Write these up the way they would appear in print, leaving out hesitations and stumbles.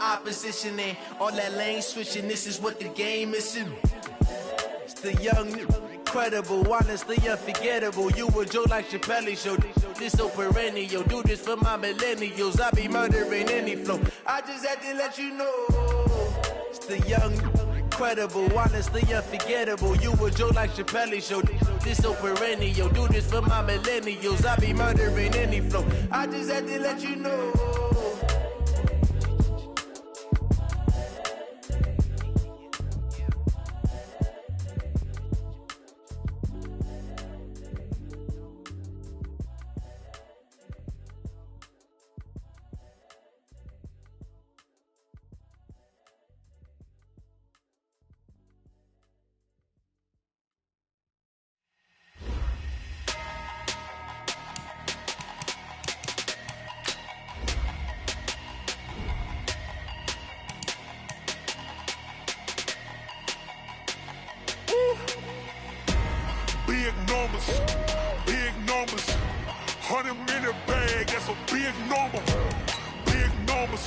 opposition and all that lane switching. This is what the game is. It's the young, incredible, honestly unforgettable. You a Joe like Chappelle show. This so perennial. Do this for my millennials. I be murdering any flow. I just had to let you know. It's the young, incredible, honestly unforgettable. You a Joe like Chappelle show. This so perennial. Do this for my millennials. I be murdering any flow. I just had to let you know. Big numbers, 100 minute bag, that's a big number. Big numbers,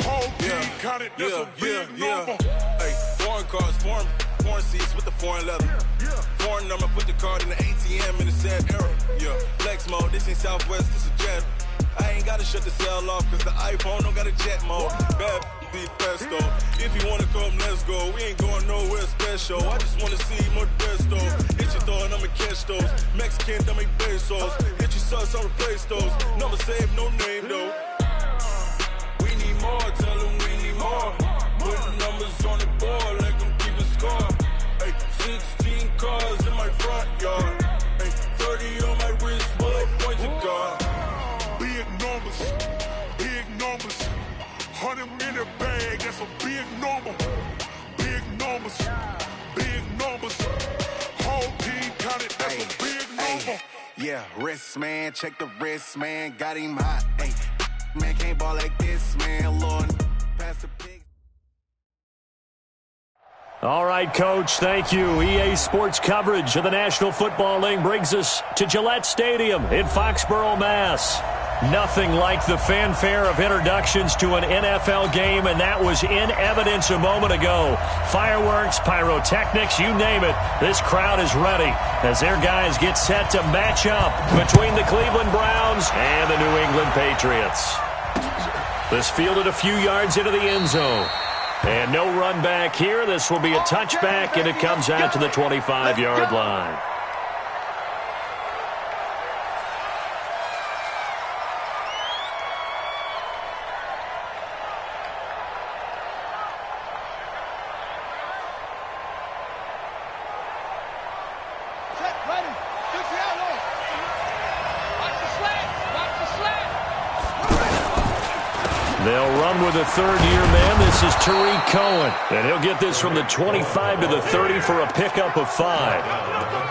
whole team counted, that's a big number. Hey, foreign cars, foreign seats with the foreign leather. Foreign number, put the card in the ATM in the sad era. Yeah, flex mode, this ain't Southwest, this is Jet. I ain't gotta shut the cell off, cause the iPhone don't got a jet mode. Bad be pesto. If you wanna come, let's go. We ain't going nowhere special. I just wanna see Modesto. Hit your thought, I'ma catch those. Mexican, dummy pesos. Hit your sus, I'll replace those. Number save, no name though. We need more, tell them we need more. Put numbers on the board, let them keep a score. Hey, 16 cars in my front yard. Hey, 30 on my wrist, bullet point to God. Big numbers, 100 minute bag, that's a big number. Big numbers, whole team counted, that's a big number. Yeah, wrist man, check the wrist man, got him hot. Hey, man can't ball like this, man. Lord, pass the pig. All right, Coach, thank you. EA Sports coverage of the National Football League brings us to Gillette Stadium in Foxborough, Mass. Nothing like the fanfare of introductions to an NFL game, and that was in evidence a moment ago. Fireworks, pyrotechnics, you name it. This crowd is ready as their guys get set to match up between the Cleveland Browns and the New England Patriots. This fielded a few yards into the end zone. And no run back here. This will be a touchback, and it comes out to the 25-yard line. They'll run with a third-year man. This is Tariq Cohen. And he'll get this from the 25 to the 30 for a pickup of 5.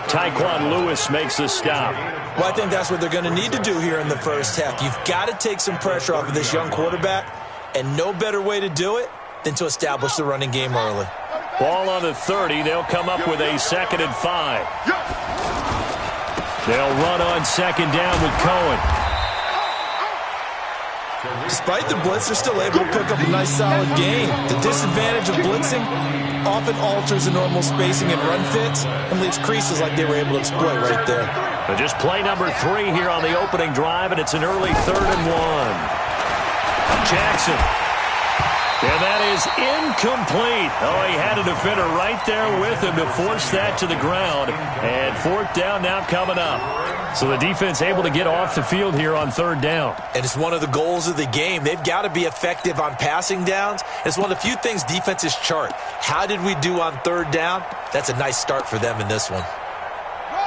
Tyquan Lewis makes the stop. Well, I think that's what they're going to need to do here in the first half. You've got to take some pressure off of this young quarterback, and no better way to do it than to establish the running game early. Ball on the 30. They'll come up with a 2nd and 5. They'll run on 2nd down with Cohen. Despite the blitz, they're still able to pick up a nice, solid gain. The disadvantage of blitzing often alters the normal spacing and run fits and leaves creases like they were able to exploit right there. But just play number 3 here on the opening drive, and it's an early 3rd and 1. Jackson. And that is incomplete. Oh, he had a defender right there with him to force that to the ground. And 4th down now coming up. So the defense able to get off the field here on 3rd down. And it's one of the goals of the game. They've got to be effective on passing downs. It's one of the few things defenses chart. How did we do on 3rd down? That's a nice start for them in this one.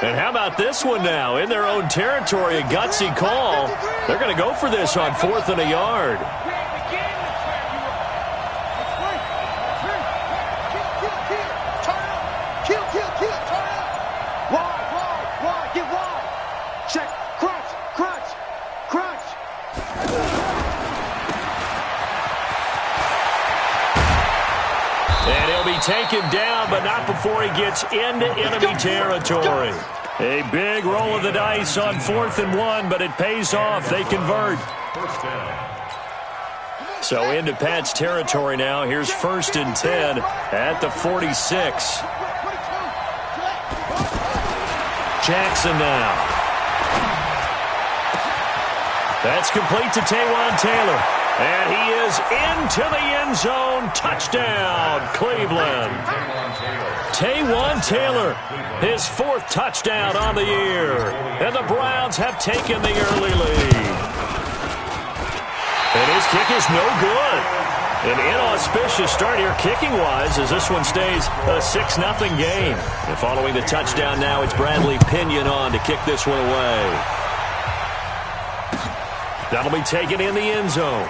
And how about this one now? In their own territory, a gutsy call. They're going to go for this on 4th and a yard. Taken down, but not before he gets into enemy territory. A big roll of the dice on 4th and 1, but it pays off. They convert. First down. So into Pat's territory now. Here's 1st and 10 at the 46. Jackson now. That's complete to Taywan Taylor. And he is into the end zone. Touchdown, Cleveland. Taywan Taylor, his 4th touchdown on the year. And the Browns have taken the early lead. And his kick is no good. An inauspicious start here kicking-wise as this one stays a 6-0 game. And following the touchdown now, it's Bradley Pinion on to kick this one away. That'll be taken in the end zone.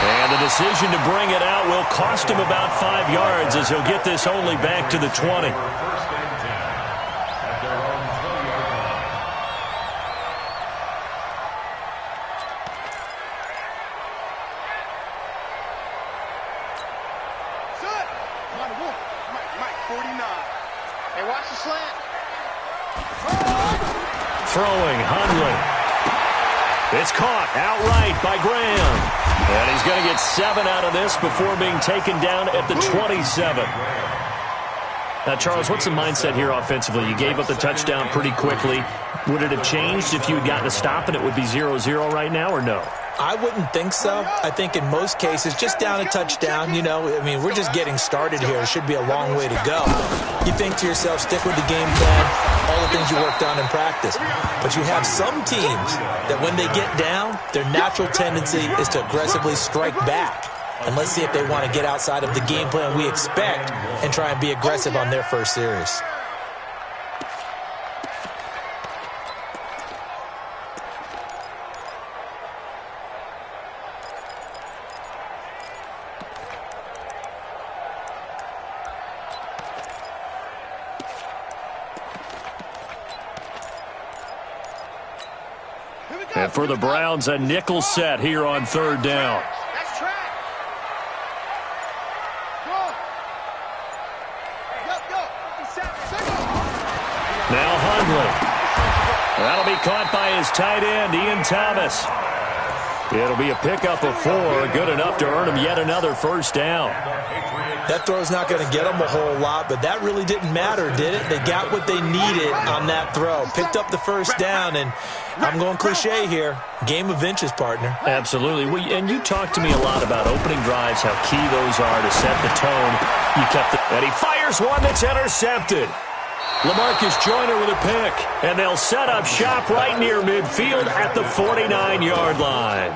And the decision to bring it out will cost him about 5 yards as he'll get this only back to the 20. Throwing, Hundley. It's caught outright by Graham. And he's going to get 7 out of this before being taken down at the 27. Now, Charles, what's the mindset here offensively? You gave up the touchdown pretty quickly. Would it have changed if you had gotten a stop and it would be 0-0 right now, or no? I wouldn't think so. I think in most cases, just down a touchdown, we're just getting started here. It should be a long way to go. You think to yourself, stick with the game plan, all the things you worked on in practice. But you have some teams that when they get down, their natural tendency is to aggressively strike back. And let's see if they want to get outside of the game plan we expect and try and be aggressive on their first series. And for the Browns, a nickel set here on 3rd down. Now Hundley. That'll be caught by his tight end, Ian Thomas. It'll be a pickup of 4, good enough to earn him yet another 1st down. That throw's not going to get them a whole lot, but that really didn't matter, did it? They got what they needed on that throw. Picked up the 1st down, and I'm going cliche here. Game of inches, partner. Absolutely. And you talked to me a lot about opening drives, how key those are to set the tone. And he fires one that's intercepted. LaMarcus Joyner with a pick, and they'll set up shop right near midfield at the 49-yard line.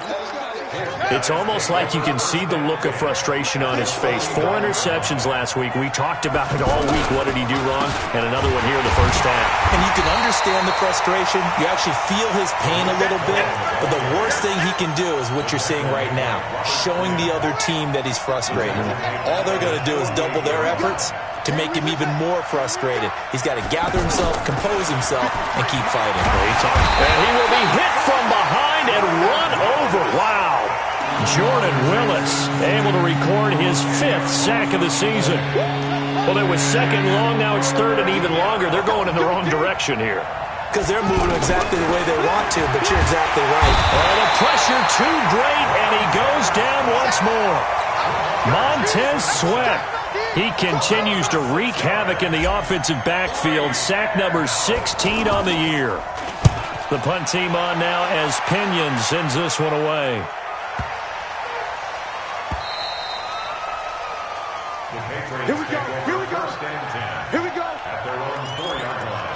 It's almost like you can see the look of frustration on his face. 4 interceptions last week. We talked about it all week. What did he do wrong? And another one here in the first half. And you can understand the frustration. You actually feel his pain a little bit. But the worst thing he can do is what you're seeing right now, showing the other team that he's frustrated. All they're going to do is double their efforts to make him even more frustrated. He's got to gather himself, compose himself, and keep fighting. And he will be hit from behind and run over. Wow. Jordan Willis able to record his 5th sack of the season. Well, it was 2nd long. Now it's 3rd and even longer. They're going in the wrong direction here. Because they're moving exactly the way they want to, but you're exactly right. Oh, the pressure too great, and he goes down once more. Montez Sweat. He continues to wreak havoc in the offensive backfield. Sack number 16 on the year. The punt team on now as Pinion sends this one away. Here we go. Here we go. Here we go. At their own 4-yard line.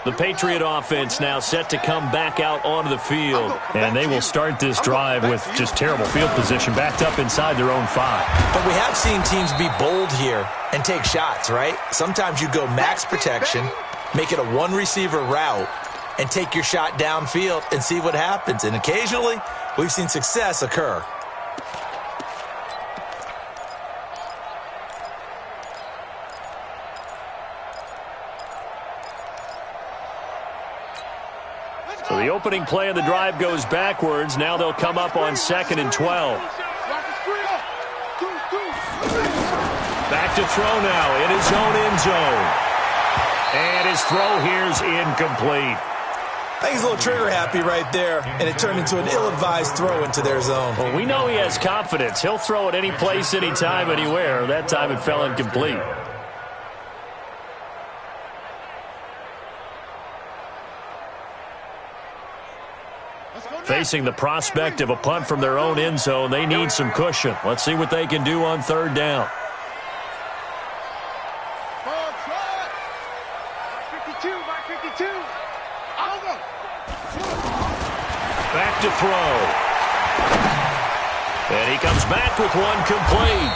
The Patriot offense now set to come back out onto the field. And they will start this drive with just terrible field position, backed up inside their own 5. But we have seen teams be bold here and take shots, right? Sometimes you go max protection, make it a 1-receiver route, and take your shot downfield and see what happens. And occasionally, we've seen success occur. So the opening play of the drive goes backwards. Now they'll come up on 2nd and 12. Back Back to throw now in his own end zone. And his throw here's incomplete. I think he's a little trigger happy right there, and it turned into an ill-advised throw into their zone. Well, we know he has confidence. He'll throw it any place, anytime, anywhere. That time it fell incomplete. Facing the prospect of a punt from their own end zone, they need some cushion. Let's see what they can do on third down. Back to throw. And he comes back with one complete.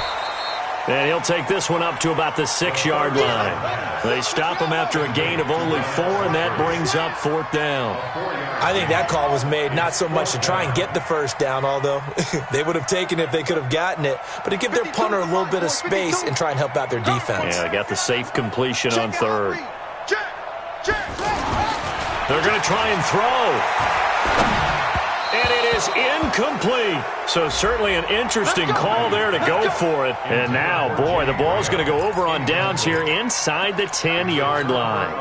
And he'll take this one up to about the 6-yard line. They stop him after a gain of only 4, and that brings up fourth down. I think that call was made not so much to try and get the first down, although they would have taken it if they could have gotten it, but to give their punter a little bit of space and try and help out their defense. Yeah, got the safe completion on third. They're going to try and throw. And it is incomplete. So certainly an interesting call there to go for it. And now, boy, the ball's going to go over on downs here inside the 10-yard line.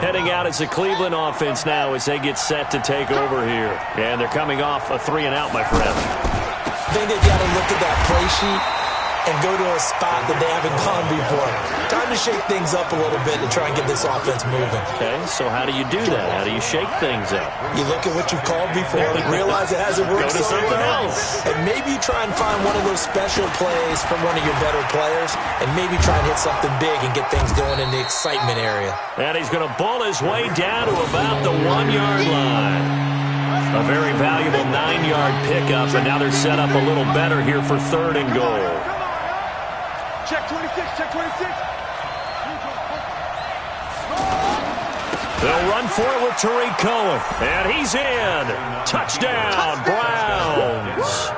Heading out as the Cleveland offense now as they get set to take over here. And they're coming off a 3-and-out, my friend. I think they've got to look at that play sheet and go to a spot that they haven't gone before. Time to shake things up a little bit to try and get this offense moving. Okay, so how do you do that? How do you shake things up? You look at what you've called before, realize it hasn't worked Go to so something well, else. and maybe you try and find one of those special plays from one of your better players, and maybe try and hit something big and get things going in the excitement area. And he's going to bull his way down to about the 1-yard line. A very valuable 9-yard pickup, and now they're set up a little better here for third and goal. Check 26, check 26. They'll run for it with Tariq Cohen, and he's in. Touchdown, Browns.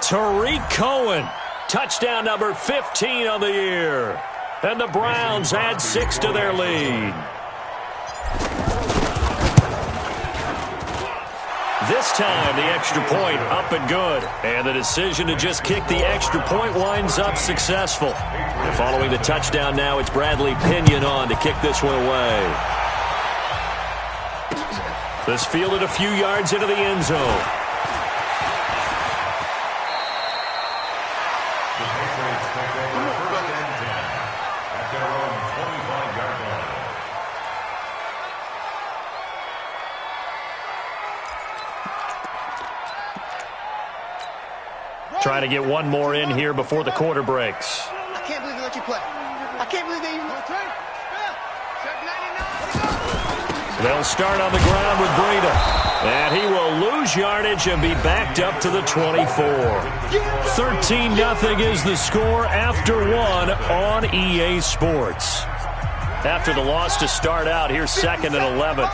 Tariq Cohen, touchdown number 15 on the year. And the Browns add 6 to their lead. This time, the extra point up and good. And the decision to just kick the extra point winds up successful. And following the touchdown now, it's Bradley Pinion on to kick this one away. This fielded a few yards into the end zone. Trying to get one more in here before the quarter breaks. I can't believe they let you play. I can't believe they even... They'll start on the ground with Breida. And he will lose yardage and be backed up to the 24. 13-0 is the score after one on EA Sports. After the loss to start out, here's second and 11.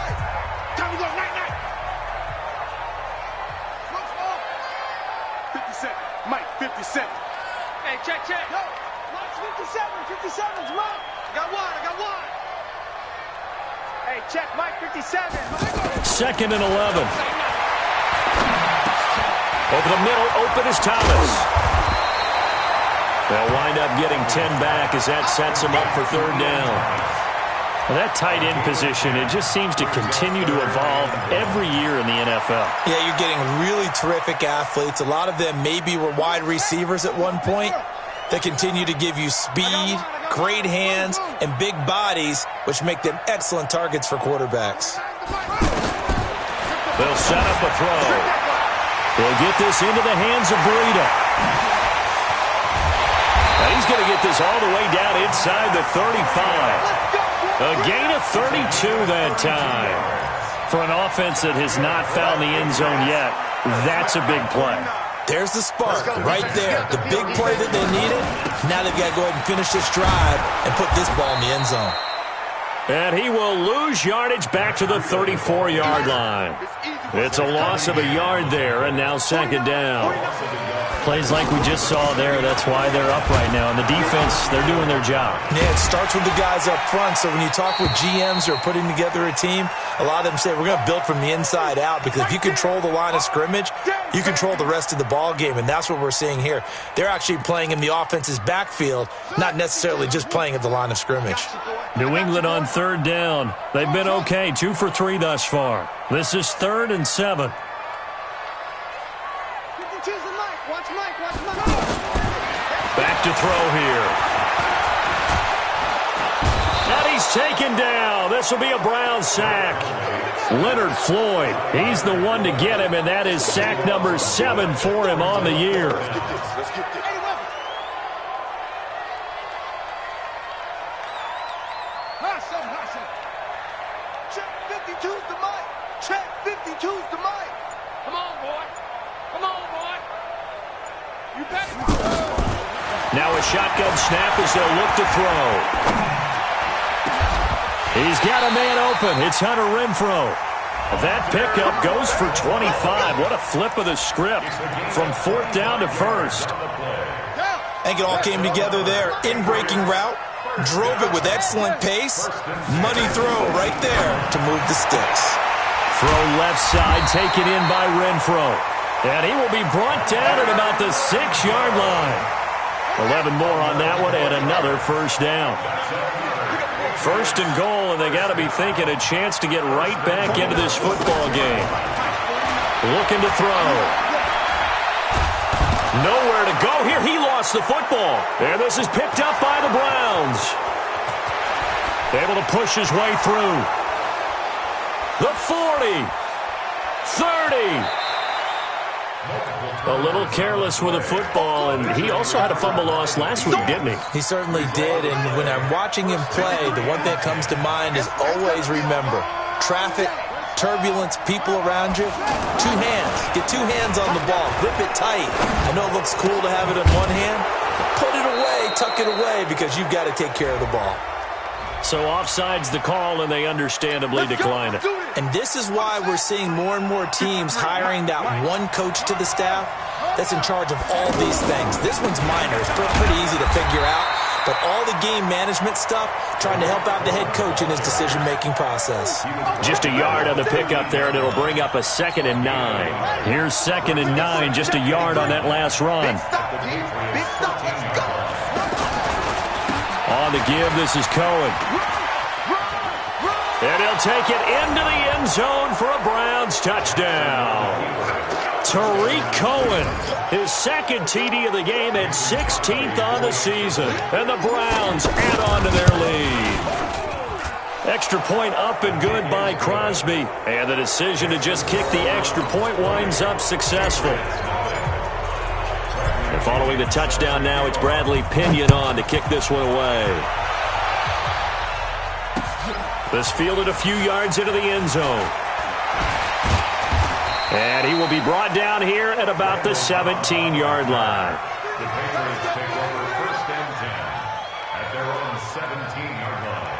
Mike, 57. Hey, check. No, Mike's 57. 57's Mike. I got one. Hey, check, Mike, 57. Second and 11. Over the middle, open is Thomas. They'll wind up getting 10 back as that sets them up for third down. Well, that tight end position, it just seems to continue to evolve every year in the NFL. Yeah, you're getting really terrific athletes. A lot of them maybe were wide receivers at one point. They continue to give you speed, great hands, and big bodies, which make them excellent targets for quarterbacks. They'll set up a throw. They'll get this into the hands of Breida. Now he's going to get this all the way down inside the 35. A gain of 32 that time. For an offense that has not found the end zone yet, that's a big play. There's the spark right there. The big play that they needed. Now they've got to go ahead and finish this drive and put this ball in the end zone. And he will lose yardage back to the 34-yard line. It's a loss of a yard there, and now second down. Plays like we just saw there, that's why they're up right now. And the defense, they're doing their job. Yeah, it starts with the guys up front. So when you talk with GMs who are putting together a team, a lot of them say we're going to build from the inside out, because if you control the line of scrimmage, you control the rest of the ball game, and that's what we're seeing here. They're actually playing in the offense's backfield, not necessarily just playing at the line of scrimmage. New England on third down. They've been okay, 2 for 3 thus far. This is 3rd and 7. Back to throw here. And he's taken down. This will be a Brown sack. Leonard Floyd, he's the one to get him, and that is sack number 7 for him on the year. Check 52's the mic. Check 52's the mic. Come on, boy. Come on, boy. You better. Now a shotgun snap as they'll look to throw. He's got a man open. It's Hunter Renfrow. That pickup goes for 25. What a flip of the script from 4th down to 1st. I think it all came together there. In-breaking route. Drove it with excellent pace. Money throw right there to move the sticks. Throw left side, taken in by Renfrow. And he will be brought down at about the 6-yard line. 11 more on that one, and another first down. 1st and goal, and they got to be thinking a chance to get right back into this football game. Looking to throw. Nowhere to go here. He lost the football. And this is picked up by the Browns. Able to push his way through. The 40. 30. A little careless with a football, and he also had a fumble loss last week, didn't he? He certainly did, and when I'm watching him play, the one thing that comes to mind is always remember, traffic, turbulence, people around you, 2 hands. Get 2 hands on the ball. Grip it tight. I know it looks cool to have it in one hand, but put it away, tuck it away, because you've got to take care of the ball. So offside's the call, and they understandably decline it. And this is why we're seeing more and more teams hiring that one coach to the staff that's in charge of all these things. This one's minor. It's pretty easy to figure out. But all the game management stuff, trying to help out the head coach in his decision-making process. Just a yard on the pickup there, and it'll bring up a 2nd and 9. Here's 2nd and 9, just a yard on that last run. On the give, this is Cohen. And he'll take it into the end zone for a Browns touchdown. Tariq Cohen, his 2nd TD of the game and 16th on the season. And the Browns add on to their lead. Extra point up and good by Crosby. And the decision to just kick the extra point winds up successful. And following the touchdown now, it's Bradley Pinion on to kick this one away. This fielded a few yards into the end zone. And he will be brought down here at about the 17-yard line. The Patriots take over 1st and 10 at their own 17-yard line.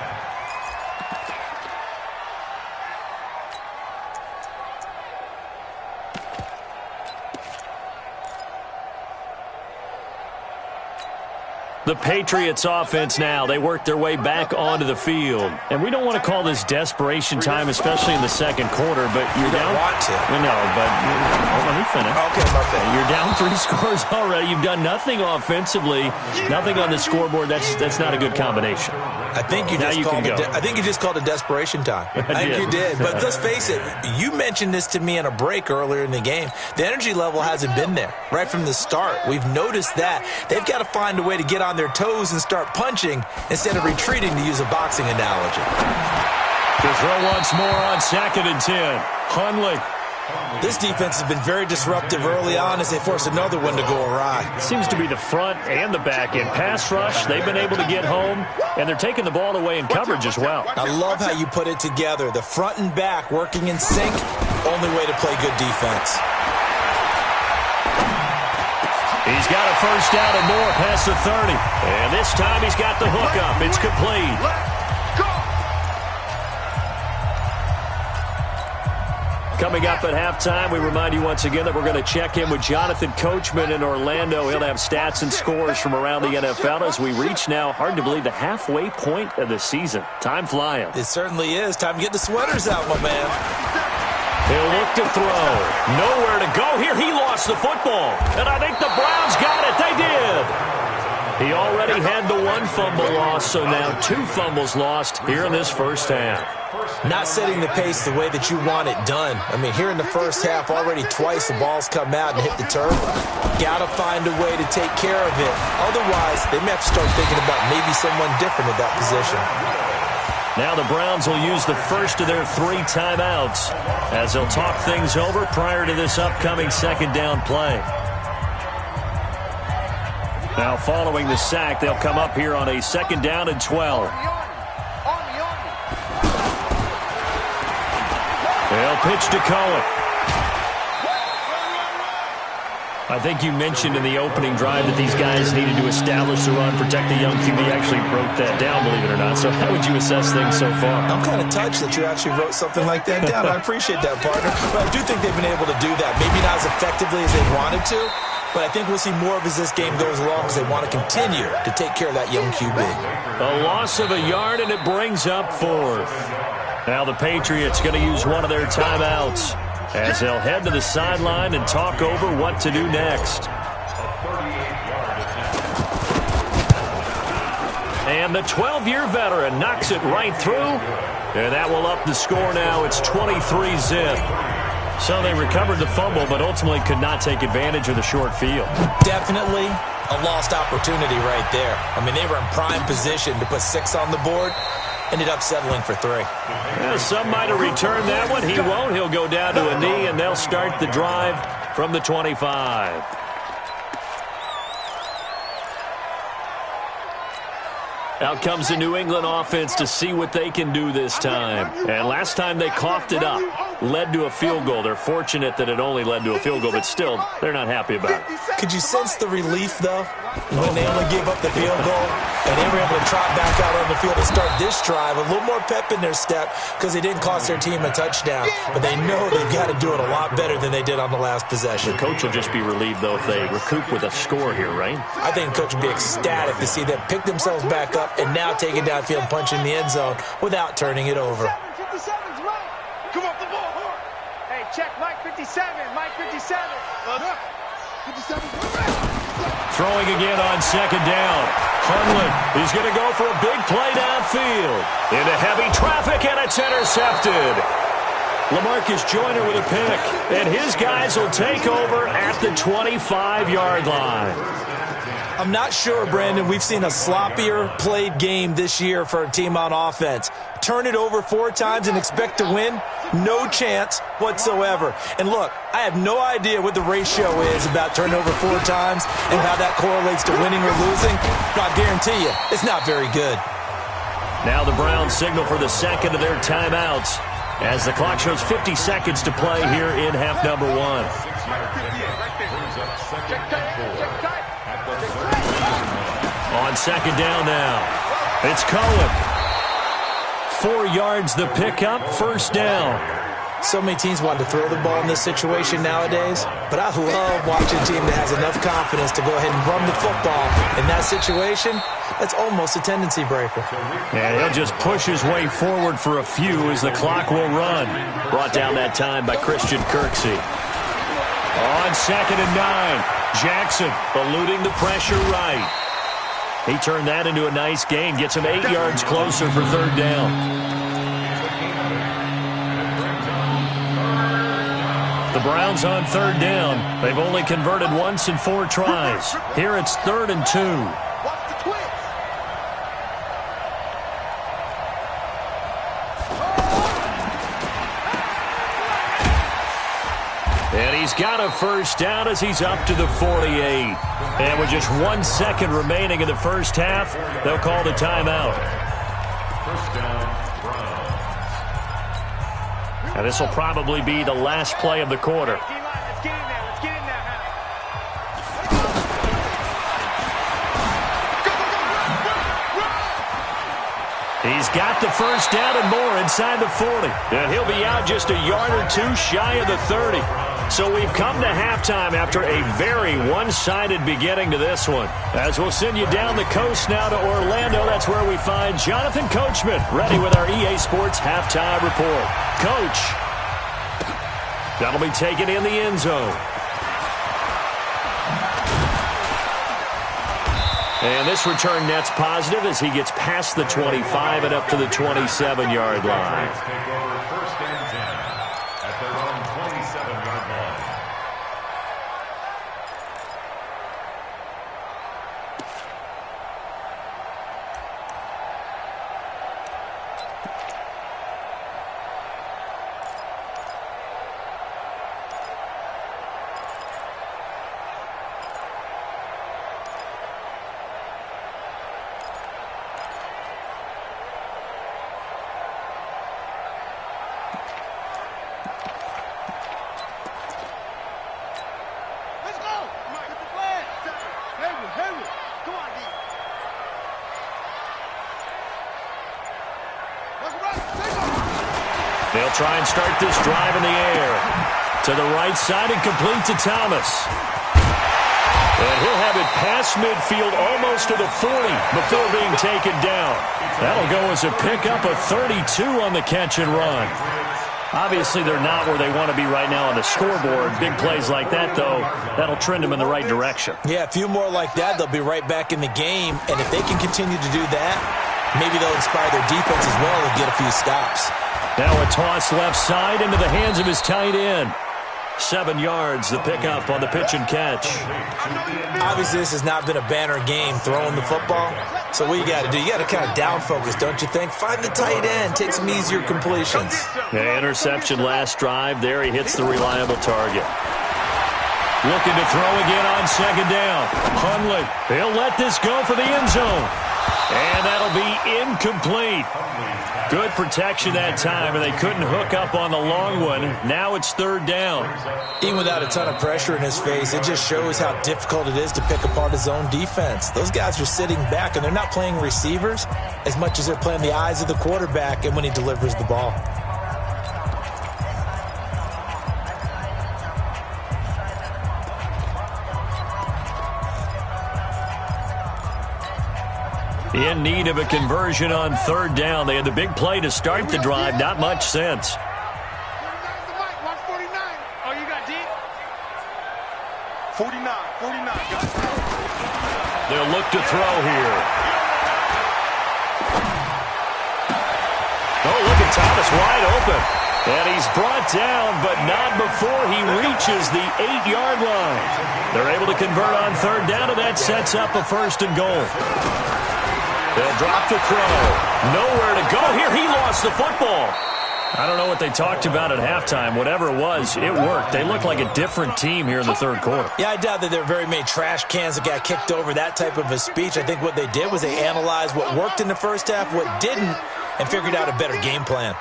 The Patriots offense now, they work their way back onto the field. And we don't want to call this desperation time, especially in the 2nd quarter, but you're down. You don't want to. No, but let me finish. Okay, my bad. You're down 3 scores already. You've done nothing offensively, nothing on the scoreboard. That's not a good combination. I think you just called it desperation time. I think you did. But let's face it, you mentioned this to me in a break earlier in the game. The energy level hasn't been there right from the start. We've noticed that. They've got to find a way to get on their toes and start punching instead of retreating, to use a boxing analogy. To throw once more on 2nd and 10. Hundley. This defense has been very disruptive early on as they force another one to go awry. Seems to be the front and the back end. Pass rush, they've been able to get home, and they're taking the ball away in coverage as well. I love how you put it together. The front and back working in sync, only way to play good defense. He's got a first down and more past the 30. And this time he's got the hook up. It's complete. Coming up at halftime, we remind you once again that we're going to check in with Jonathan Coachman in Orlando. He'll have stats and scores from around the NFL as we reach now, hard to believe, the halfway point of the season. Time flying. It certainly is. Time to get the sweaters out, my man. He'll look to throw. Nowhere to go here. He lost the football. And I think the Browns got it. They did. He already had the one fumble loss, so now 2 fumbles lost here in this first half. Not setting the pace the way that you want it done. I mean, here in the first half, already twice the ball's come out and hit the turf. Got to find a way to take care of it. Otherwise, they may have to start thinking about maybe someone different at that position. Now the Browns will use the first of their 3 timeouts as they'll talk things over prior to this upcoming second down play. Now following the sack, they'll come up here on a second down and 12. They'll pitch to Cohen. I think you mentioned in the opening drive that these guys needed to establish the run, protect the young QB. Actually broke that down, believe it or not. So how would you assess things so far? I'm kind of touched that you actually wrote something like that down. I appreciate that, partner. But I do think they've been able to do that. Maybe not as effectively as they wanted to, but I think we'll see more of as this game goes along because they want to continue to take care of that young QB. A loss of a yard, and it brings up 4th. Now the Patriots going to use one of their timeouts as they'll head to the sideline and talk over what to do next. And the 12-year veteran knocks it right through, and that will up the score now. It's 23-zip. So they recovered the fumble, but ultimately could not take advantage of the short field. Definitely a lost opportunity right there. I mean, they were in prime position to put 6 on the board. Ended up settling for 3. Yeah, some might have returned that one. He won't. He'll go down to a knee, and they'll start the drive from the 25. Out comes the New England offense to see what they can do this time. And last time they coughed it up, led to a field goal. They're fortunate that it only led to a field goal, but still, they're not happy about it. Could you sense the relief, though, when they only gave up the field goal and they were able to trot back out on the field and start this drive? A little more pep in their step because they didn't cost their team a touchdown, but they know they've got to do it a lot better than they did on the last possession. The coach will just be relieved, though, if they recoup with a score here, right? I think the coach would be ecstatic to see them pick themselves back up and now take it downfield and punch in the end zone without turning it over. 57's Mike. Come off the ball. Hey, check Mike 57. Mike 57. 57. Throwing again on second down. Hunley, he's going to go for a big play downfield. Into heavy traffic, and it's intercepted. LaMarcus Joyner with a pick, and his guys will take over at the 25-yard line. I'm not sure, Brandon, we've seen a sloppier played game this year for a team on offense. Turn it over 4 times and expect to win? No chance whatsoever. And look, I have no idea what the ratio is about turnover 4 times and how that correlates to winning or losing, but I guarantee you, it's not very good. Now the Browns signal for the second of their timeouts as the clock shows 50 seconds to play here in half number 1. On second down now, it's Cohen. 4 yards the pickup, first down. So many teams want to throw the ball in this situation nowadays, but I love watching a team that has enough confidence to go ahead and run the football. In that situation, that's almost a tendency breaker. And he'll just push his way forward for a few as the clock will run. Brought down that time by Christian Kirksey. On second and 9, Jackson eluding the pressure right. He turned that into a nice gain, gets him 8 yards closer for third down. The Browns on third down. They've only converted once in 4 tries. Here it's 3rd and 2. And he's got a first down as he's up to the 48. And with just 1 second remaining in the first half, they'll call the timeout. First down, Browns. And this will probably be the last play of the quarter. Let's get in there. Let's get in there. He's got the first down and more inside the 40. And he'll be out just a yard or two shy of the 30. So we've come to halftime after a very one-sided beginning to this one. As we'll send you down the coast now to Orlando, that's where we find Jonathan Coachman ready with our EA Sports Halftime Report. Coach, that'll be taken in the end zone. And this return net's positive as he gets past the 25 and up to the 27-yard line. Take over first and 10 at their own 27-yard line. They'll try and start this drive in the air. To the right side and complete to Thomas. And he'll have it past midfield almost to the 40 before being taken down. That'll go as a pickup of 32 on the catch and run. Obviously, they're not where they want to be right now on the scoreboard. Big plays like that, though, that'll trend them in the right direction. Yeah, a few more like that, they'll be right back in the game. And if they can continue to do that, maybe they'll inspire their defense as well and get a few stops. Now a toss left side into the hands of his tight end. 7 yards, the pickup on the pitch and catch. Obviously, this has not been a banner game throwing the football. So what you got to do, you got to kind of down focus, don't you think? Find the tight end, take some easier completions. Yeah, interception last drive. There he hits the reliable target. Looking to throw again on second down. Hundley, he'll let this go for the end zone. And that'll be incomplete. Good protection that time, and they couldn't hook up on the long one. Now it's third down. Even without a ton of pressure in his face, it just shows how difficult it is to pick apart his own defense. Those guys are sitting back, and they're not playing receivers as much as they're playing the eyes of the quarterback and when he delivers the ball. In need of a conversion on third down. They had the big play to start the drive. Not much sense. Watch 49. Oh, you got D? 49. They'll look to throw here. Oh, look at Thomas wide open. And he's brought down, but not before he reaches the 8-yard line. They're able to convert on third down, and that sets up a first and goal. They'll drop the throw. Nowhere to go here. He lost the football. I don't know what they talked about at halftime. Whatever it was, it worked. They look like a different team here in the third quarter. Yeah, I doubt that there are very many trash cans that got kicked over, that type of a speech. I think what they did was they analyzed what worked in the first half, what didn't, and figured out a better game plan.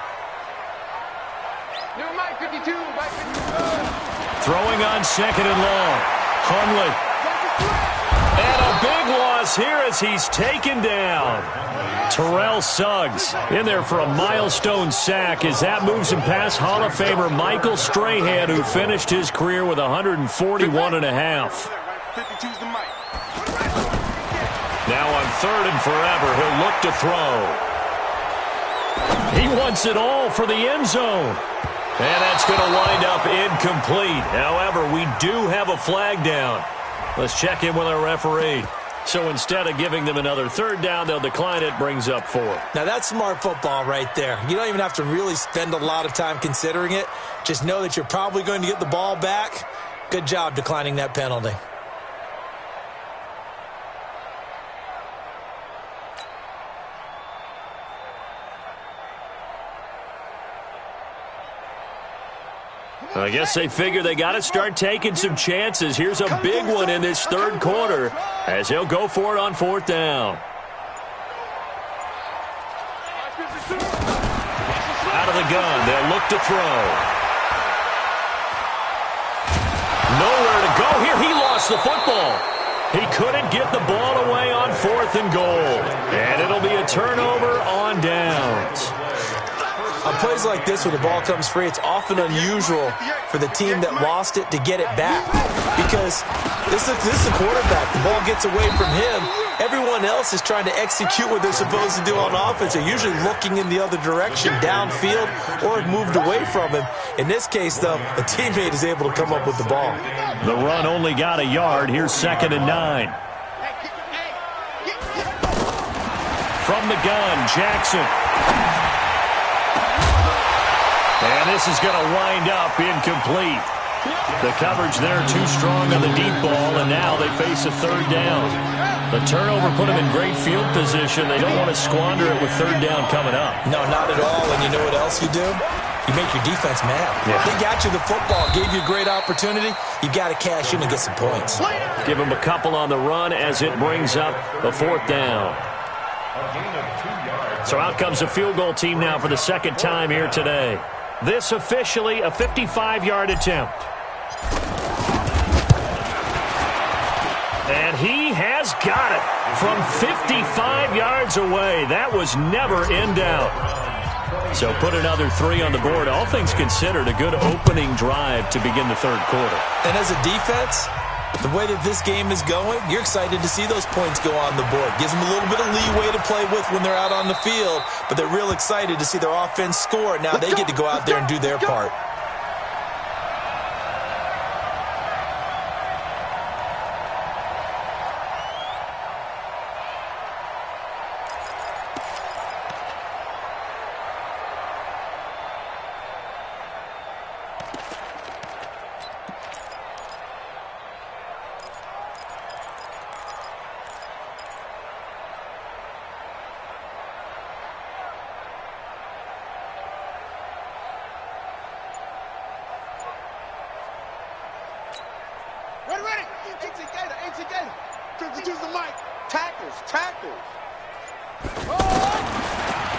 Throwing on second and long. Hundley. And a big loss here as he's taken down. Terrell Suggs in there for a milestone sack as that moves him past Hall of Famer Michael Strahan, who finished his career with 141 and a half. Now on third and forever, he'll look to throw. He wants it all for the end zone. And that's going to wind up incomplete. However, we do have a flag down. Let's check in with our referee. So instead of giving them another third down, they'll decline it, brings up 4. Now that's smart football right there. You don't even have to really spend a lot of time considering it. Just know that you're probably going to get the ball back. Good job declining that penalty. I guess they figure they got to start taking some chances. Here's a big one in this third quarter as he'll go for it on fourth down. Out of the gun, they'll look to throw. Nowhere to go here. He lost the football. He couldn't get the ball away on 4th and goal. And it'll be a turnover on downs. On plays like this where the ball comes free, it's often unusual for the team that lost it to get it back. Because this is the quarterback. The ball gets away from him. Everyone else is trying to execute what they're supposed to do on offense. They're usually looking in the other direction, downfield, or have moved away from him. In this case, though, a teammate is able to come up with the ball. The run only got a yard. Here's 2nd and 9. From the gun, Jackson. And this is going to wind up incomplete. The coverage there too strong on the deep ball, and now they face a 3rd down. The turnover put them in great field position. They don't want to squander it with 3rd down coming up. No, not at all. And you know what else you do? You make your defense mad. Yeah. They got you the football, gave you a great opportunity. You got to cash in and get some points. Give them a couple on the run as it brings up the 4th down. So out comes a field goal team now for the 2nd time here today. This officially a 55-yard attempt. And he has got it from 55 yards away. That was never in doubt. So put another 3 on the board. All things considered, a good opening drive to begin the 3rd quarter. And as a defense, the way that this game is going, you're excited to see those points go on the board. Gives them a little bit of leeway to play with when they're out on the field, but they're real excited to see their offense score. Now they get to go out there and do their part.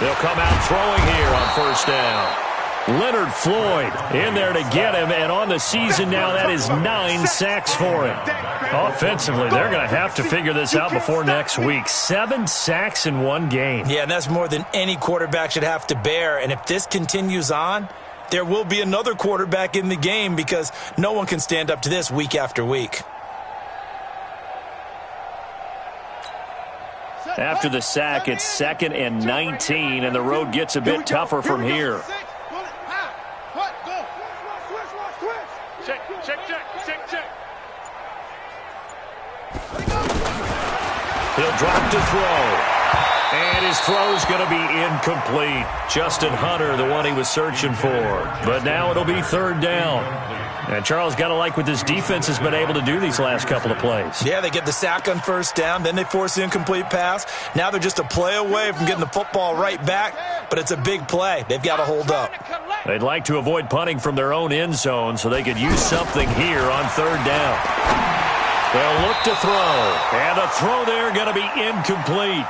They'll come out throwing here on 1st down. Leonard Floyd in there to get him, and on the season now, that is 9 sacks for him. Offensively, they're going to have to figure this out before next week. 7 sacks in one game. Yeah, and that's more than any quarterback should have to bear. And if this continues on, there will be another quarterback in the game because no one can stand up to this week after week. After the sack, it's 2nd and 19, and the road gets a bit tougher from here. Check. He'll drop to throw. And his throw's going to be incomplete. Justin Hunter, the one he was searching for. But now it'll be 3rd down. And Charles, got to like what this defense has been able to do these last couple of plays. Yeah, they get the sack on 1st down, then they force the incomplete pass. Now they're just a play away from getting the football right back, but it's a big play. They've got to hold up. They'd like to avoid punting from their own end zone so they could use something here on 3rd down. They'll look to throw, and the throw there going to be incomplete.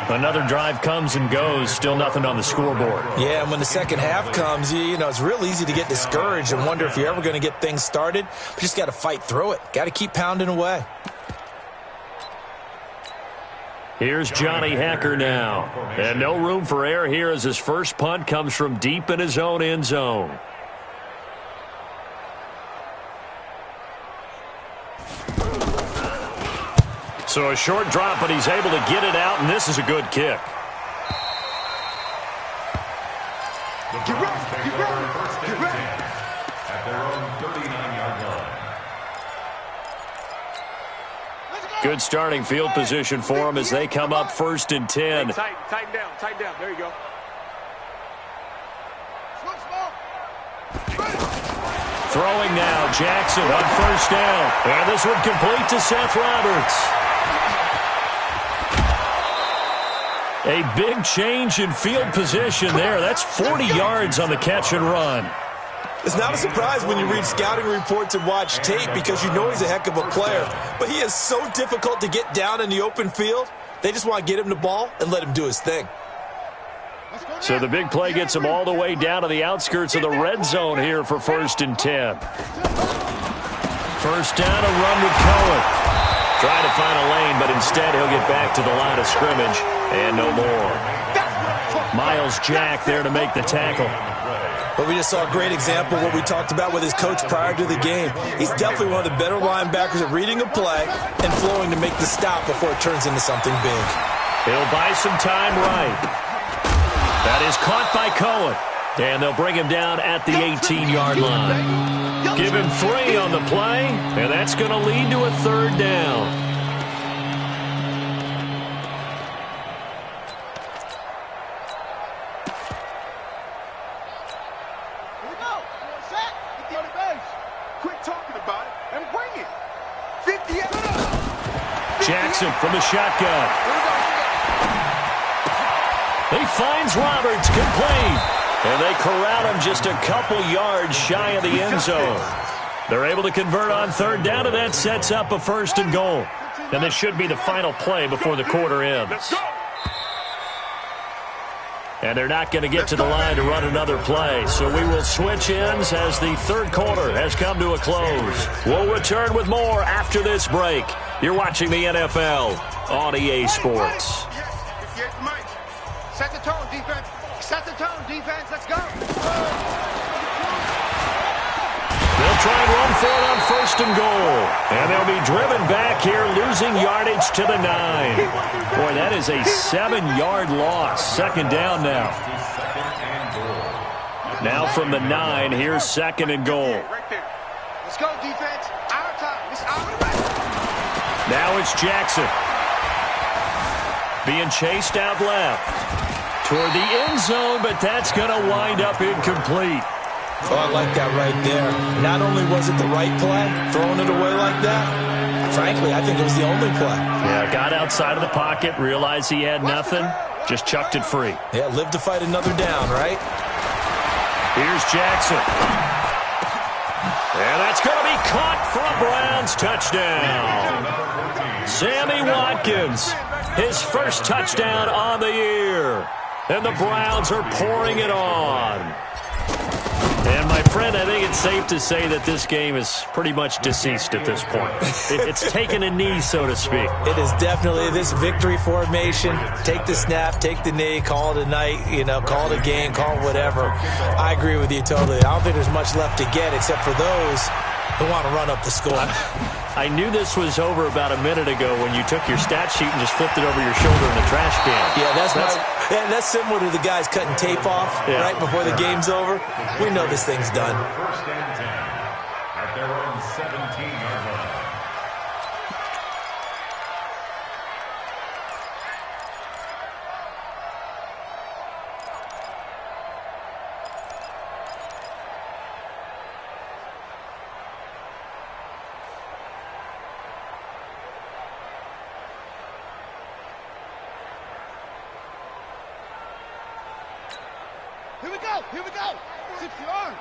Another drive comes and goes, still nothing on the scoreboard. Yeah, and when the second half comes, you know, it's real easy to get discouraged and wonder if you're ever going to get things started. But you just got to fight through it. Got to keep pounding away. Here's Johnny Hacker now. And no room for error here as his first punt comes from deep in his own end zone. So a short drop, but he's able to get it out, and this is a good kick. The Browns take over 1st and 10 at their own 39-yard line. Good starting field position for them as they come up 1st and 10. Tighten down. There you go. Throwing now, Jackson on 1st down. And this one complete to Seth Roberts. A big change in field position there. That's 40 yards on the catch and run. It's not a surprise when you read scouting reports and watch tape because you know he's a heck of a player. But he is so difficult to get down in the open field. They just want to get him the ball and let him do his thing. So the big play gets him all the way down to the outskirts of the red zone here for 1st and 10. 1st down, a run with Cohen. Trying to find a lane, but instead he'll get back to the line of scrimmage and no more. Miles Jack there to make the tackle. But we just saw a great example of what we talked about with his coach prior to the game. He's definitely one of the better linebackers at reading a play and flowing to make the stop before it turns into something big. He'll buy some time right. That is caught by Cohen. And they'll bring him down at the 18-yard line. Give him 3 on the play, and that's going to lead to a 3rd down. Jackson from the shotgun. He finds Roberts, complete. And they corral him just a couple yards shy of the end zone. They're able to convert on 3rd down, and that sets up a 1st and goal. And this should be the final play before the quarter ends. And they're not going to get to the line to run another play. So we will switch ends as the 3rd quarter has come to a close. We'll return with more after this break. You're watching the NFL on EA Sports. Set the tone, defense. Set the tone, defense. Let's go. They'll try and run for it on 1st and goal. And they'll be driven back here, losing yardage to the 9. Boy, that is a 7-yard loss. 2nd down now. Now from the 9, here's 2nd and goal. Right there. Let's go, defense. Our time. It's our time. Now it's Jackson. Being chased out left. Toward the end zone, but that's going to wind up incomplete. Oh, I like that right there. Not only was it the right play, throwing it away like that, frankly, I think it was the only play. Yeah, got outside of the pocket, realized he had nothing, just chucked it free. Yeah, live to fight another down, right? Here's Jackson. And that's going to be caught for a Browns touchdown. Sammy Watkins, his first touchdown on the year. And the Browns are pouring it on. And, my friend, I think it's safe to say that this game is pretty much deceased at this point. It's taken a knee, so to speak. It is definitely this victory formation. Take the snap, take the knee, call it a night, call it a game, call it whatever. I agree with you totally. I don't think there's much left to get except for those who want to run up the score. I knew this was over about a minute ago when you took your stat sheet and just flipped it over your shoulder in the trash can. Yeah, that's similar to the guys cutting tape off right before the game's over. We know this thing's done. 1st and 10 at their own 17-yard line. Here we go. Here we go. 60-yard.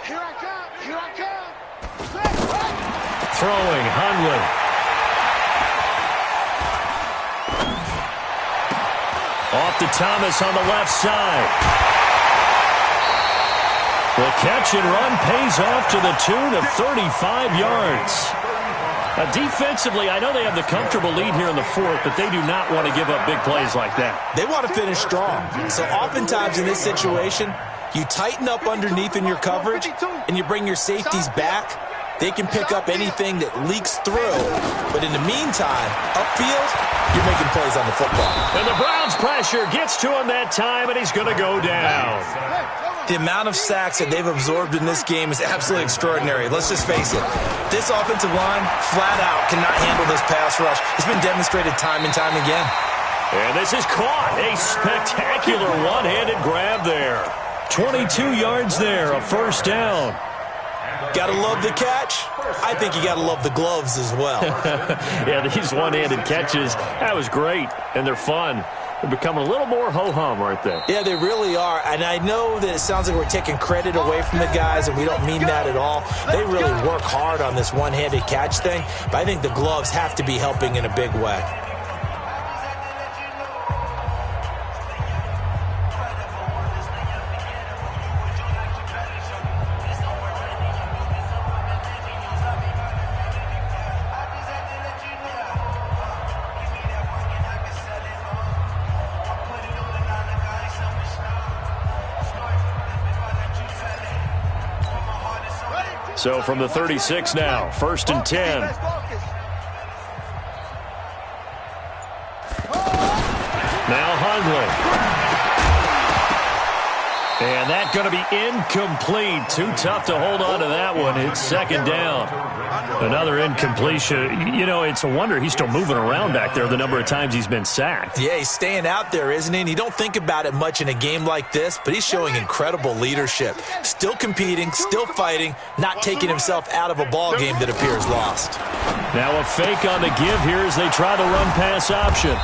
Here I come. Here I come. Throwing, Hundley. Off to Thomas on the left side. The catch and run pays off to the tune of 35 yards. Defensively, I know they have the comfortable lead here in the 4th, but they do not want to give up big plays like that. They want to finish strong. So oftentimes in this situation, you tighten up underneath in your coverage, and you bring your safeties back. They can pick up anything that leaks through. But in the meantime, upfield, you're making plays on the football. And the Browns pressure gets to him that time, and he's going to go down. The amount of sacks that they've absorbed in this game is absolutely extraordinary. Let's just face it. This offensive line, flat out, cannot handle this pass rush. It's been demonstrated time and time again. And this is caught. A spectacular one-handed grab there. 22 yards there, a 1st down. Gotta love the catch. I think you gotta love the gloves as well. Yeah, these one-handed catches, that was great, and they're fun. They're becoming a little more ho-hum, aren't they? Yeah, they really are. And I know that it sounds like we're taking credit away from the guys, and we don't mean that at all. They really work hard on this one-handed catch thing, but I think the gloves have to be helping in a big way. So from the 36 now, 1st and 10. Now Hundley. And that's going to be incomplete. Too tough to hold on to that one. It's 2nd down. Another incompletion. You know, it's a wonder he's still moving around back there the number of times he's been sacked. Yeah, he's staying out there, isn't he? And you don't think about it much in a game like this, but he's showing incredible leadership. Still competing, still fighting, not taking himself out of a ball game that appears lost. Now a fake on the give here as they try the run-pass option.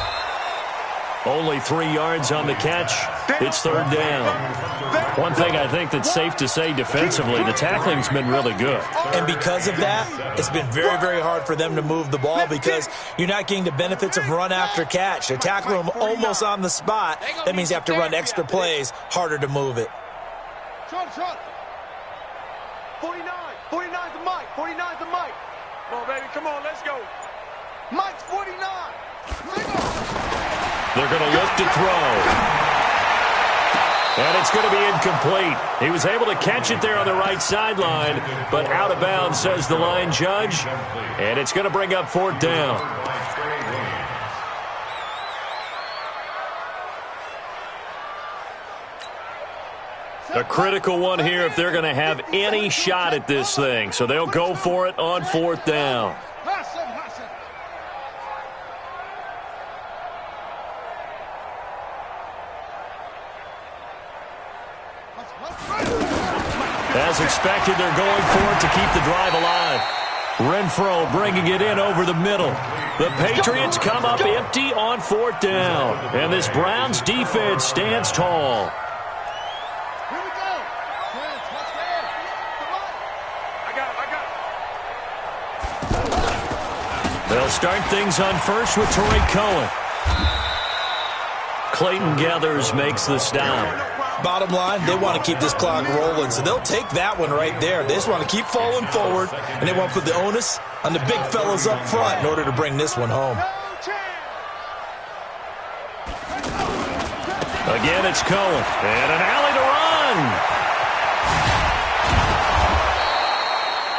Only 3 yards on the catch. It's 3rd down. One thing I think that's safe to say defensively, the tackling's been really good. And because of that, it's been very, very hard for them to move the ball because you're not getting the benefits of run after catch. They're tackling them almost on the spot. That means you have to run extra plays, harder to move it. 49. 49's the mic. 49's the mic. Come on, baby. Come on, let's go. Mike's 49. They're going to look to throw. And it's going to be incomplete. He was able to catch it there on the right sideline, but out of bounds, says the line judge. And it's going to bring up 4th down. A critical one here if they're going to have any shot at this thing. So they'll go for it on 4th down. As expected, they're going for it to keep the drive alive. Renfro bringing it in over the middle. The Patriots come up empty on 4th down. And this Browns defense stands tall. Here we go. I got it. They'll start things on first with Torrey Cohen. Clayton Gathers makes the stop. Bottom line, they want to keep this clock rolling, so they'll take that one right there. They just want to keep falling forward, and they want to put the onus on the big fellas up front in order to bring this one home. Again, it's Cohen. And an alley to run.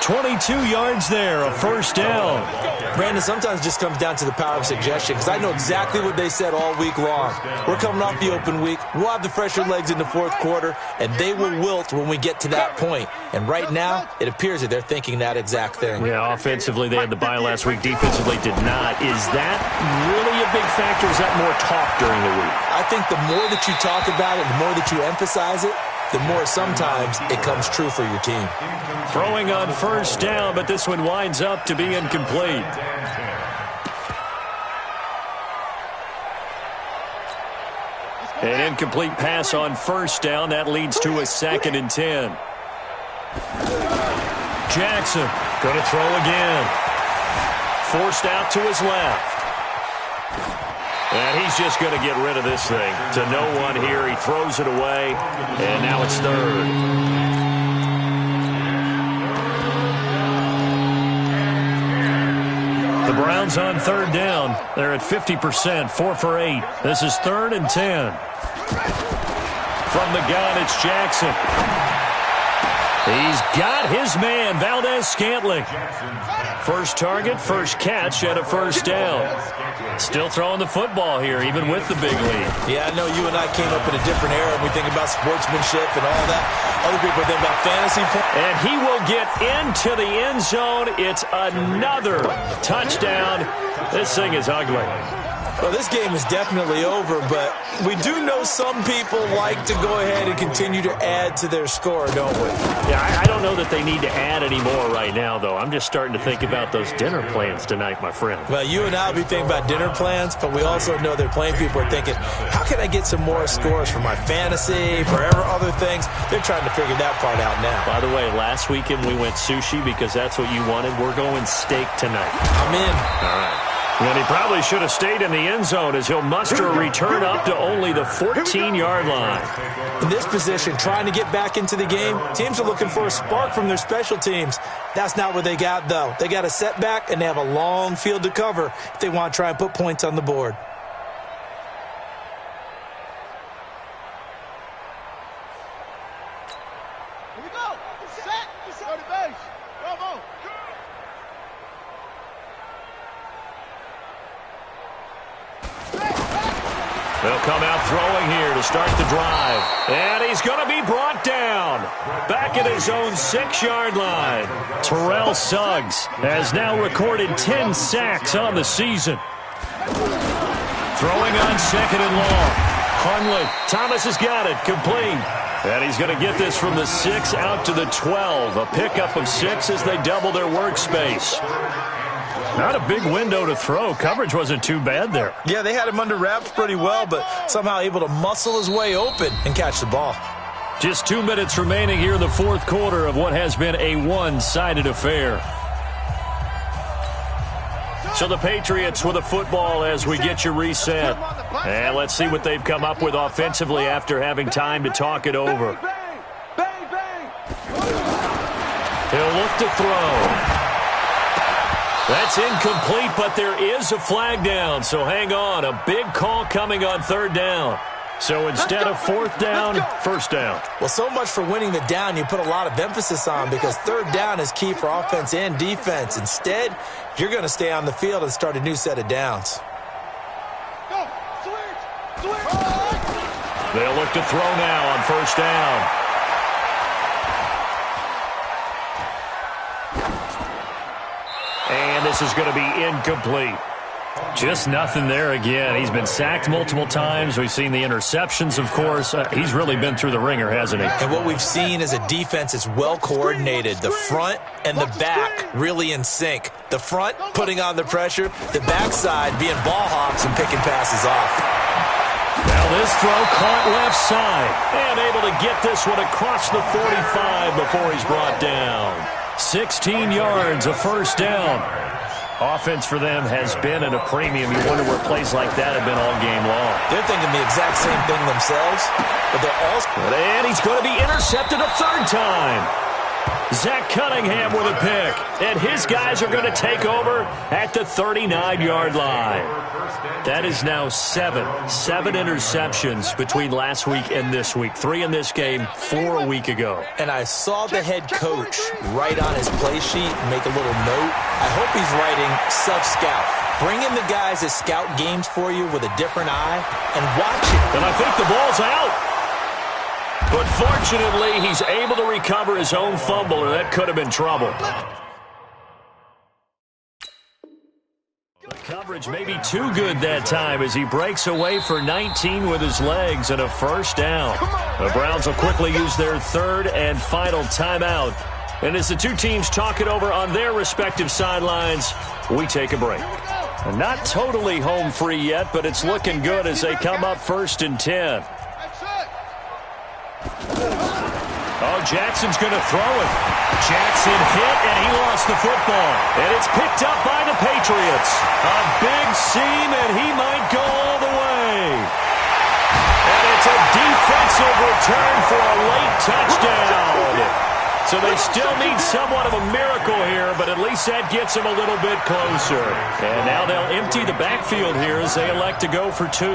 22 yards there, a 1st down. Brandon, sometimes it just comes down to the power of suggestion, because I know exactly what they said all week long. We're coming off the open week. We'll have the fresher legs in the 4th quarter, and they will wilt when we get to that point. And right now, it appears that they're thinking that exact thing. Yeah, offensively, they had the bye last week. Defensively, did not. Is that really a big factor? Or is that more talk during the week? I think the more that you talk about it, the more that you emphasize it, the more sometimes it comes true for your team. Throwing on 1st down, but this one winds up to be incomplete. An incomplete pass on 1st down. That leads to a 2nd and 10. Jackson going to throw again. Forced out to his left. And he's just going to get rid of this thing. To no one here. He throws it away. And now it's 3rd. The Browns on 3rd down. They're at 50%, 4 for 8. This is 3rd and 10. From the gun, it's Jackson. He's got his man, Valdez-Scantling. First target, first catch, and a 1st down. Still throwing the football here, even with the big lead. Yeah, I know you and I came up in a different era, and we think about sportsmanship and all that. Other people think about fantasy. And he will get into the end zone. It's another touchdown. This thing is ugly. Well, this game is definitely over, but we do know some people like to go ahead and continue to add to their score, don't we? Yeah, I don't know that they need to add any more right now, though. I'm just starting to think about those dinner plans tonight, my friend. Well, you and I will be thinking about dinner plans, but we also know their playing people are thinking, how can I get some more scores for my fantasy, for other things? They're trying to figure that part out now. By the way, last weekend we went sushi because that's what you wanted. We're going steak tonight. I'm in. All right. And he probably should have stayed in the end zone as he'll muster a return up to only the 14-yard line. In this position, trying to get back into the game, teams are looking for a spark from their special teams. That's not what they got, though. They got a setback, and they have a long field to cover if they want to try and put points on the board. Here we go. Set. Go to base. They'll come out throwing here to start the drive. And he's going to be brought down. Back at his own 6-yard line. Terrell Suggs has now recorded 10 sacks on the season. Throwing on 2nd and long. Hundley. Thomas has got it. Complete. And he's going to get this from the 6 out to the 12. A pickup of 6 as they double their workspace. Not a big window to throw. Coverage wasn't too bad there. Yeah, they had him under wraps pretty well, but somehow able to muscle his way open and catch the ball. Just 2 minutes remaining here in the fourth quarter of what has been a one-sided affair. So the Patriots with a football as we get you reset. And let's see what they've come up with offensively after having time to talk it over. He'll look to throw. That's incomplete, but there is a flag down, so hang on. A big call coming on 3rd down. So instead of 4th down, 1st down. Well, so much for winning the down you put a lot of emphasis on because 3rd down is key for offense and defense. Instead, you're going to stay on the field and start a new set of downs. They'll look to throw now on 1st down. And this is going to be incomplete. Just nothing there again. He's been sacked multiple times. We've seen the interceptions, of course. He's really been through the ringer, hasn't he? And what we've seen is a defense that's well coordinated. The front and the back really in sync. The front putting on the pressure. The backside being ball hawks and picking passes off. Now this throw caught left side. And able to get this one across the 45 before he's brought down. 16 yards, a 1st down. Offense for them has been at a premium. You wonder where plays like that have been all game long. They're thinking the exact same thing themselves, but they're also... And he's going to be intercepted a 3rd time. Zach Cunningham with a pick. And his guys are going to take over at the 39-yard line. That is now 7 interceptions between last week and this week. 3 in this game, 4 a week ago. And I saw the head coach write on his play sheet, make a little note. I hope he's writing self-scout. Bring in the guys that scout games for you with a different eye and watch it. And I think the ball's out. But fortunately, he's able to recover his own fumble, or that could have been trouble. The coverage may be too good that time as he breaks away for 19 with his legs and a 1st down. The Browns will quickly use their 3rd and final timeout. And as the two teams talk it over on their respective sidelines, we take a break. And not totally home free yet, but it's looking good as they come up 1st and 10. Oh, Jackson's going to throw it. Jackson hit, and he lost the football. And it's picked up by the Patriots. A big seam, and he might go all the way. And it's a defensive return for a late touchdown. So they still need somewhat of a miracle here, but at least that gets them a little bit closer. And now they'll empty the backfield here as they elect to go for 2.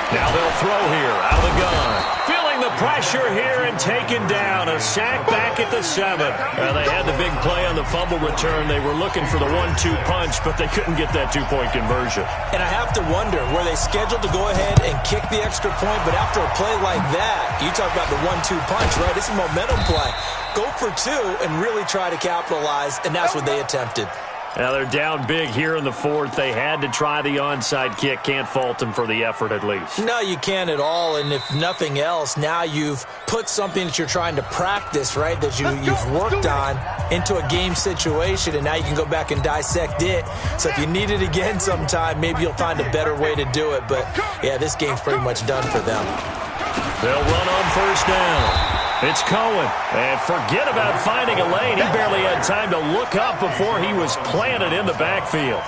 Now they'll throw here, out of the gun. Feeling the pressure here and taken down. A sack back at the 7. They had the big play on the fumble return. They were looking for the 1-2 punch, but they couldn't get that 2-point conversion. And I have to wonder, were they scheduled to go ahead and kick the extra point? But after a play like that, you talk about the 1-2 punch, right? It's a momentum play. Go for 2 and really try to capitalize, and that's what they attempted. Now they're down big here in the 4th. They had to try the onside kick. Can't fault them for the effort at least. No, you can't at all. And if nothing else, now you've put something that you're trying to practice, right, that you've worked on into a game situation, and now you can go back and dissect it. So if you need it again sometime, maybe you'll find a better way to do it. But, yeah, this game's pretty much done for them. They'll run on 1st down. It's Cohen. And forget about finding a lane. He barely had time to look up before he was planted in the backfield.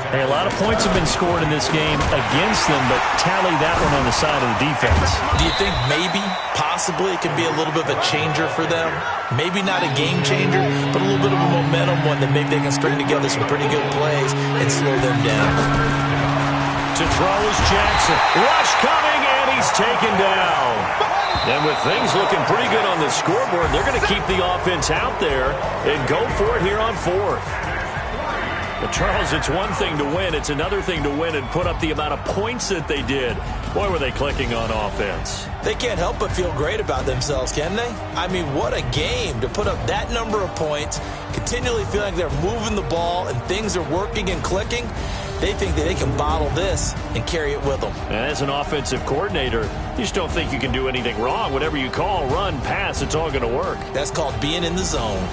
Hey, a lot of points have been scored in this game against them, but tally that one on the side of the defense. Do you think maybe, possibly, it can be a little bit of a changer for them? Maybe not a game changer, but a little bit of a momentum one that maybe they can string together some pretty good plays and slow them down. To throw is Jackson. Rush coming, and he's taken down. And with things looking pretty good on the scoreboard, they're going to keep the offense out there and go for it here on fourth. But, Charles, it's one thing to win. It's another thing to win and put up the amount of points that they did. Boy, were they clicking on offense. They can't help but feel great about themselves, can they? I mean, what a game to put up that number of points, continually feeling like they're moving the ball and things are working and clicking. They think that they can bottle this and carry it with them. And as an offensive coordinator, you just don't think you can do anything wrong. Whatever you call, run, pass, it's all going to work. That's called being in the zone.